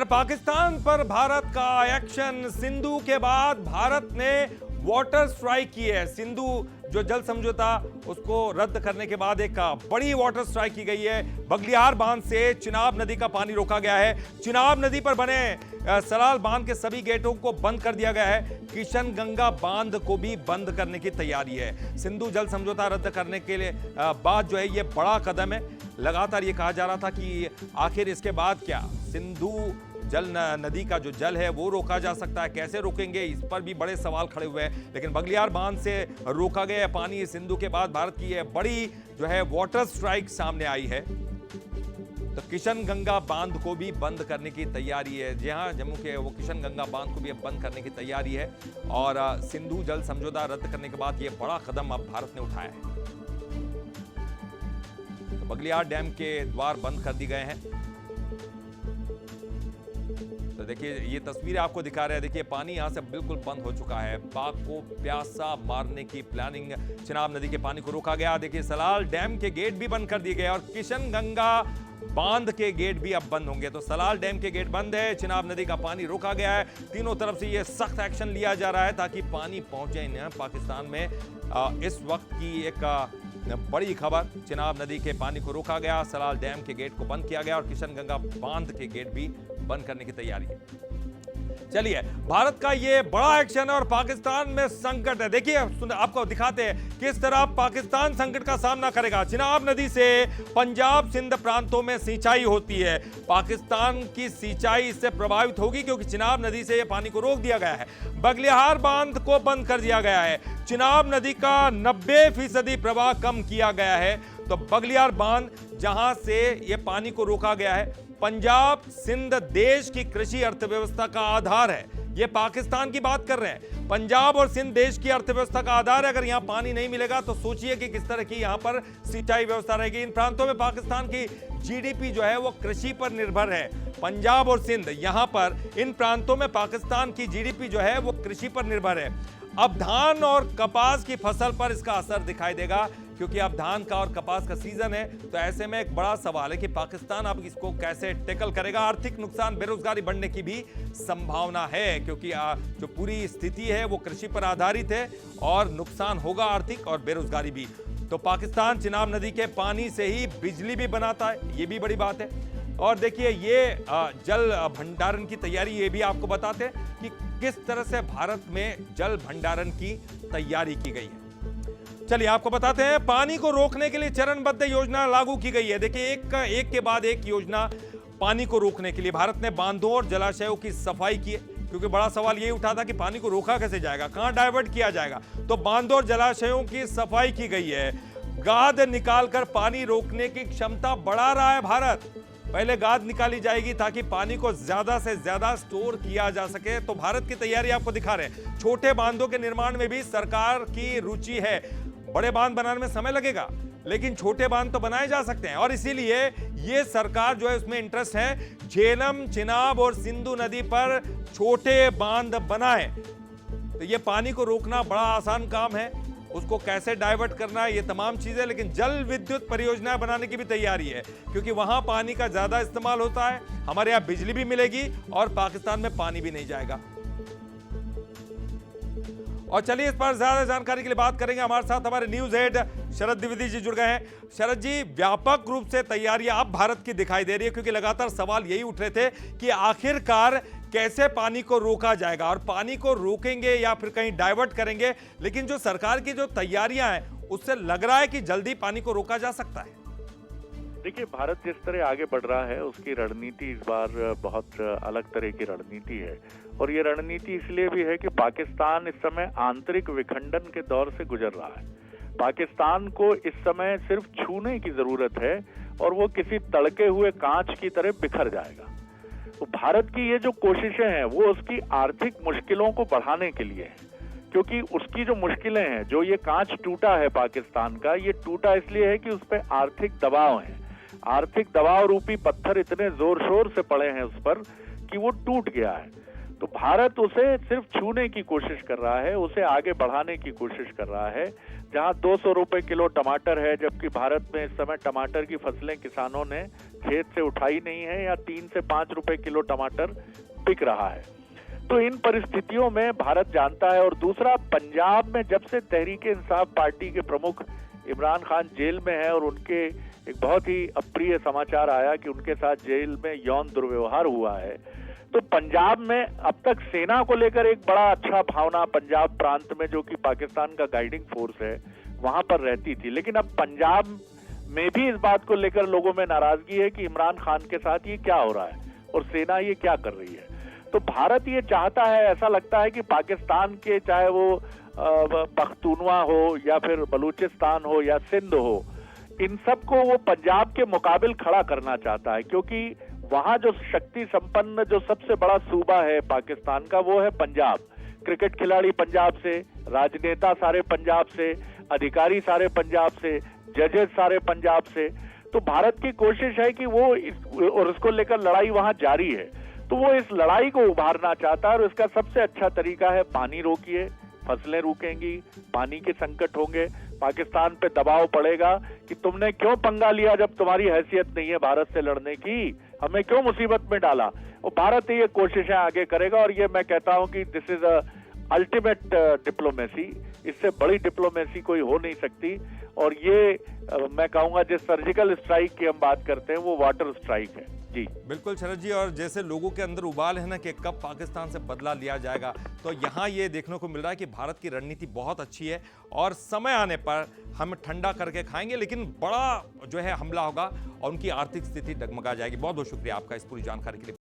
पाकिस्तान पर भारत का एक्शन। सिंधु के बाद भारत ने वाटर स्ट्राइक की है। सिंधु जो जल समझौता उसको रद्द करने के बाद एक बड़ी वाटर स्ट्राइक की गई है। बगलियार बांध से चिनाब नदी का पानी रोका गया है। चिनाब नदी पर बने सलाल बांध के सभी गेटों को बंद कर दिया गया है। किशन गंगा बांध को भी बंद करने की तैयारी है। सिंधु जल समझौता रद्द करने के लिए बाद जो है ये बड़ा कदम है। लगातार ये कहा जा रहा था कि आखिर इसके बाद क्या सिंधु नदी का जो जल है वो रोका जा सकता है, कैसे रोकेंगे, इस पर भी बड़े सवाल खड़े हुए हैं। लेकिन बगलियार बांध से रोका गया पानी। सिंधु के बाद भारत की ये बड़ी जो है वाटर स्ट्राइक सामने आई है। तो किशन गंगा बांध को भी बंद करने की तैयारी है। जी हाँ, जम्मू के वो किशन गंगा बांध को भी अब बंद करने की तैयारी है। और सिंधु जल समझौता रद्द करने के बाद ये बड़ा कदम अब भारत ने उठाया है। तो बगलियार डैम के द्वार बंद कर दिए गए हैं। तो देखिए ये तस्वीरें आपको दिखा रहे हैं। देखिए पानी यहां से बिल्कुल बंद हो चुका है। पाक को प्यासा मारने की प्लानिंग, चिनाब नदी के पानी को रोका गया। देखिए सलाल डैम के गेट भी बंद कर दिए गए और किशन गंगा बांध के गेट भी अब बंद होंगे। तो सलाल डैम के गेट बंद है, चिनाब नदी का पानी रोका गया है। तीनों तरफ से ये सख्त एक्शन लिया जा रहा है ताकि पानी पहुंचे न पाकिस्तान में। इस वक्त की एक बड़ी खबर, चिनाब नदी के पानी को रोका गया, सलाल डैम के गेट को बंद किया गया और किशन गंगा बांध के गेट भी बंद करने की तैयारी है। चलिए, भारत का ये बड़ा एक्शन है और पाकिस्तान में संकट है। देखिए आपको दिखाते हैं किस तरह पाकिस्तान संकट का सामना करेगा। चिनाब नदी से पंजाब सिंध प्रांतों में सिंचाई होती है। पाकिस्तान की सिंचाई इससे प्रभावित होगी क्योंकि चिनाब नदी से ये पानी को रोक दिया गया है। बगलियार बांध को बंद कर दिया गया है। चिनाब नदी का 90% प्रवाह कम किया गया है। तो बगलियार बांध जहां से ये पानी को रोका गया है, पंजाब सिंध देश की कृषि अर्थव्यवस्था का आधार है। ये पाकिस्तान की बात कर रहे हैं। पंजाब और सिंध देश की अर्थव्यवस्था का आधार है। अगर यहां पानी नहीं मिलेगा तो सोचिए कि किस तरह की यहां पर सिंचाई व्यवस्था रहेगी। इन प्रांतों में पाकिस्तान की जीडीपी जो है वो कृषि पर निर्भर है। पंजाब और सिंध यहां पर इन प्रांतों में पाकिस्तान की जीडीपी जो है वो कृषि पर निर्भर है। अब धान और कपास की फसल पर इसका असर दिखाई देगा क्योंकि अब धान का और कपास का सीजन है। तो ऐसे में एक बड़ा सवाल है कि पाकिस्तान अब इसको कैसे टैकल करेगा। आर्थिक नुकसान, बेरोजगारी बढ़ने की भी संभावना है क्योंकि जो पूरी स्थिति है वो कृषि पर आधारित है और नुकसान होगा आर्थिक और बेरोजगारी भी। तो पाकिस्तान चिनाब नदी के पानी से ही बिजली भी बनाता है, ये भी बड़ी बात है। और देखिए ये जल भंडारण की तैयारी, ये भी आपको बताते हैं कि किस तरह से भारत में जल भंडारण की तैयारी की गई है। चलिए आपको बताते हैं, पानी को रोकने के लिए चरणबद्ध योजना लागू की गई है। देखिए एक के बाद एक योजना पानी को रोकने के लिए भारत ने बांधों और जलाशयों की सफाई की है क्योंकि बड़ा सवाल ये उठा था कि पानी को रोका कैसे जाएगा, कहां डाइवर्ट किया जाएगा। तो बांधों और जलाशयों की सफाई की गई है। गाद निकालकर पानी रोकने की क्षमता बढ़ा रहा है भारत। पहले गाद निकाली जाएगी ताकि पानी को ज्यादा से ज्यादा स्टोर किया जा सके। तो भारत की तैयारी आपको दिखा रहे हैं। छोटे बांधों के निर्माण में भी सरकार की रुचि है। बड़े बांध बनाने में समय लगेगा लेकिन छोटे बांध तो बनाए जा सकते हैं और इसीलिए ये सरकार जो है उसमें इंटरेस्ट है। झेलम, चिनाब और सिंधु नदी पर छोटे बांध बनाए। तो ये पानी को रोकना बड़ा आसान काम है, उसको कैसे डाइवर्ट करना है, ये तमाम चीजें। लेकिन जल विद्युत परियोजनाएं बनाने की भी तैयारी है क्योंकि वहां पानी का ज्यादा इस्तेमाल होता है। हमारे यहां बिजली भी मिलेगी और पाकिस्तान में पानी भी नहीं जाएगा। और चलिए इस पर ज्यादा जानकारी के लिए बात करेंगे। हमारे साथ हमारे न्यूज हेड शरद द्विवेदी जी जुड़ गए हैं। शरद जी, व्यापक रूप से तैयारियां अब भारत की दिखाई दे रही है क्योंकि लगातार सवाल यही उठ रहे थे कि आखिरकार कैसे पानी को रोका जाएगा और पानी को रोकेंगे या फिर कहीं डाइवर्ट करेंगे। लेकिन जो सरकार की जो तैयारियां हैं उससे लग रहा है कि जल्दी पानी को रोका जा सकता है। देखिए, भारत जिस तरह आगे बढ़ रहा है उसकी रणनीति इस बार बहुत अलग तरह की रणनीति है और ये रणनीति इसलिए भी है कि पाकिस्तान इस समय आंतरिक विखंडन के दौर से गुजर रहा है। पाकिस्तान को इस समय सिर्फ छूने की जरूरत है और वो किसी तड़के हुए कांच की तरह बिखर जाएगा। तो भारत की ये जो कोशिशें हैं वो उसकी आर्थिक मुश्किलों को बढ़ाने के लिए है क्योंकि उसकी जो मुश्किलें हैं, जो ये कांच टूटा है पाकिस्तान का, ये टूटा इसलिए है कि उस पर आर्थिक दबाव है। आर्थिक दबाव रूपी पत्थर इतने जोर शोर से पड़े हैं उस पर कि वो टूट गया है। तो भारत उसे सिर्फ छूने की कोशिश कर रहा है, उसे आगे बढ़ाने की कोशिश कर रहा है। जहां 200 रुपए किलो टमाटर है, जबकि भारत में इस समय टमाटर की फसलें किसानों ने खेत से उठाई नहीं है या 3 से 5 रुपए किलो टमाटर बिक रहा है। तो इन परिस्थितियों में भारत जानता है। और दूसरा, पंजाब में जब से तहरीक-ए-इंसाफ पार्टी के प्रमुख इमरान खान जेल में है और उनके एक बहुत ही अप्रिय समाचार आया कि उनके साथ जेल में यौन दुर्व्यवहार हुआ है, तो पंजाब में अब तक सेना को लेकर एक बड़ा अच्छा भावना पंजाब प्रांत में, जो कि पाकिस्तान का गाइडिंग फोर्स है, वहां पर रहती थी। लेकिन अब पंजाब में भी इस बात को लेकर लोगों में नाराजगी है कि इमरान खान के साथ ये क्या हो रहा है और सेना ये क्या कर रही है। तो भारत ये चाहता है, ऐसा लगता है कि पाकिस्तान के, चाहे वो पख्तूनवा हो या फिर बलूचिस्तान हो या सिंध हो, इन सबको वो पंजाब के मुकाबिल खड़ा करना चाहता है, क्योंकि वहां जो शक्ति संपन्न जो सबसे बड़ा सूबा है पाकिस्तान का, वो है पंजाब। क्रिकेट खिलाड़ी पंजाब से, राजनेता सारे पंजाब से, अधिकारी सारे पंजाब से, जजेस सारे पंजाब से। तो भारत की कोशिश है कि वो और उसको लेकर लड़ाई वहां जारी है, तो वो इस लड़ाई को उभारना चाहता है। और इसका सबसे अच्छा तरीका है पानी रोकिए, फसलें रुकेंगी, पानी के संकट होंगे, पाकिस्तान पे दबाव पड़ेगा कि तुमने क्यों पंगा लिया जब तुम्हारी हैसियत नहीं है भारत से लड़ने की, हमें क्यों मुसीबत में डाला। और भारत ये कोशिशें आगे करेगा। और ये मैं कहता हूं कि this is a ultimate diplomacy, इससे बड़ी डिप्लोमेसी कोई हो नहीं सकती। और ये मैं कहूंगा जिस सर्जिकल स्ट्राइक की हम बात करते हैं वो वाटर स्ट्राइक है। जी बिल्कुल शरद जी, और जैसे लोगों के अंदर उबाल है ना कि कब पाकिस्तान से बदला लिया जाएगा, तो यहाँ ये देखने को मिल रहा है कि भारत की रणनीति बहुत अच्छी है और समय आने पर हम ठंडा करके खाएंगे, लेकिन बड़ा जो है हमला होगा और उनकी आर्थिक स्थिति डगमगा जाएगी। बहुत बहुत शुक्रिया आपका इस पूरी जानकारी के लिए।